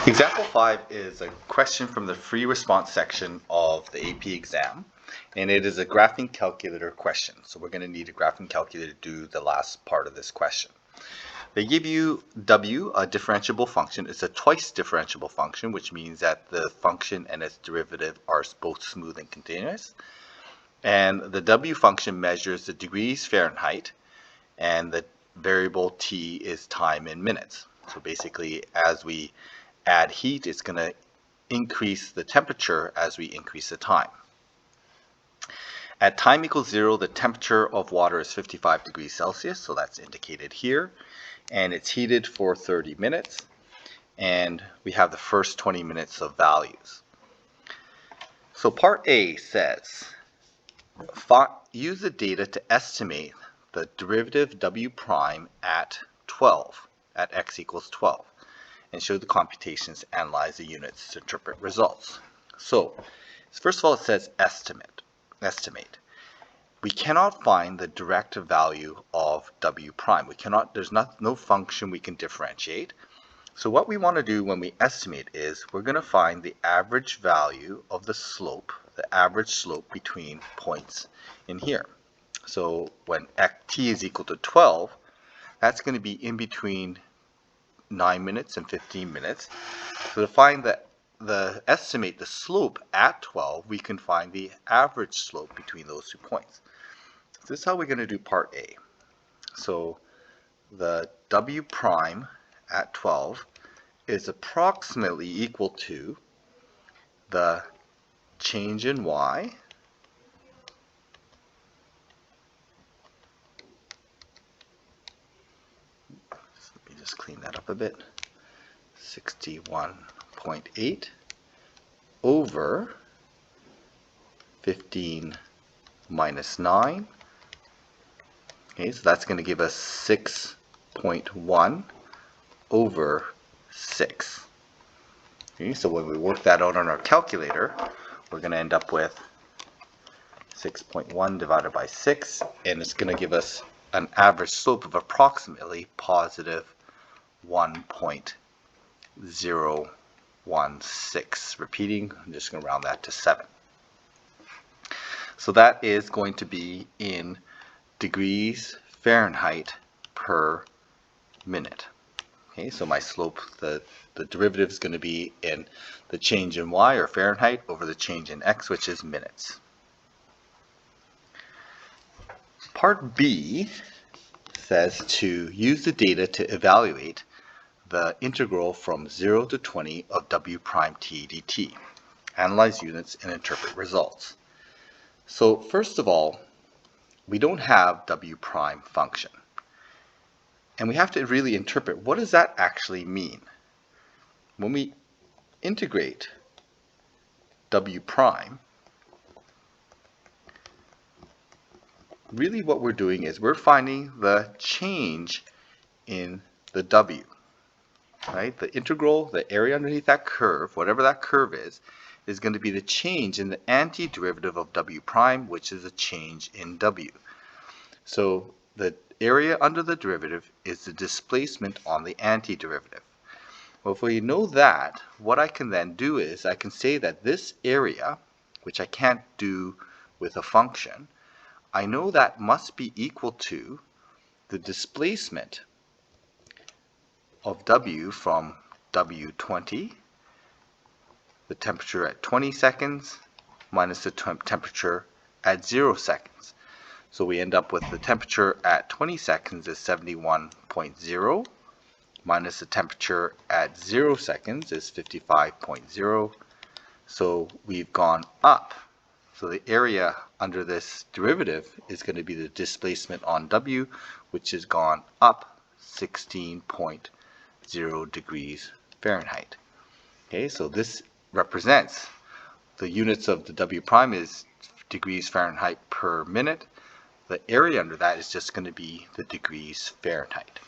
Example 5 is a question from the free response section of the AP exam, and it is a graphing calculator question. So we're going to need a graphing calculator to do the last part of this question. They give you W, a differentiable function. It's a twice differentiable function, which means that the function and its derivative are both smooth and continuous. And the W function measures the degrees Fahrenheit, and the variable T is time in minutes. So basically, as we add heat, it's going to increase the temperature as we increase the time. At time equals 0, the temperature of water is 55 degrees Celsius, so that's indicated here, and it's heated for 30 minutes, and we have the first 20 minutes of values. So part A says, use the data to estimate the derivative W prime at 12, at x equals 12. And show the computations, analyze the units to interpret results. So, first of all, it says estimate. We cannot find the direct value of W prime. There's no function we can differentiate. So what we want to do when we estimate is we're going to find the average value of the slope, the average slope between points in here. So when t is equal to 12, that's going to be in between 9 minutes and 15 minutes. So to find estimate the slope at 12, we can find the average slope between those 2 points. So this is how we're going to do part A. So the W prime at 12 is approximately equal to the change in Y Just clean that up a bit. 61.8 over 15 minus 9. Okay, so that's going to give us 6.1 over 6. Okay, so when we work that out on our calculator, we're going to end up with 6.1 divided by 6, and it's going to give us an average slope of approximately positive 1.016. Repeating, I'm just going to round that to 7. So that is going to be in degrees Fahrenheit per minute. Okay, so my slope, the derivative is going to be in the change in Y, or Fahrenheit, over the change in X, which is minutes. Part B says to use the data to evaluate the integral from 0 to 20 of W prime t dt. Analyze units and interpret results. So first of all, we don't have W prime function. And we have to really interpret, what does that actually mean? When we integrate W prime, really what we're doing is we're finding the change in the W. Right? The integral, the area underneath that curve, whatever that curve is going to be the change in the antiderivative of W prime, which is a change in W. So the area under the derivative is the displacement on the antiderivative. Well, if we know that, what I can then do is I can say that this area, which I can't do with a function, I know that must be equal to the displacement of W from W20, the temperature at 20 seconds, minus the temperature at 0 seconds. So we end up with the temperature at 20 seconds is 71.0, minus the temperature at 0 seconds is 55.0. So we've gone up. So the area under this derivative is going to be the displacement on W, which has gone up 16.0 degrees Fahrenheit. Okay, so this represents the units of the W prime is degrees Fahrenheit per minute. The area under that is just going to be the degrees Fahrenheit.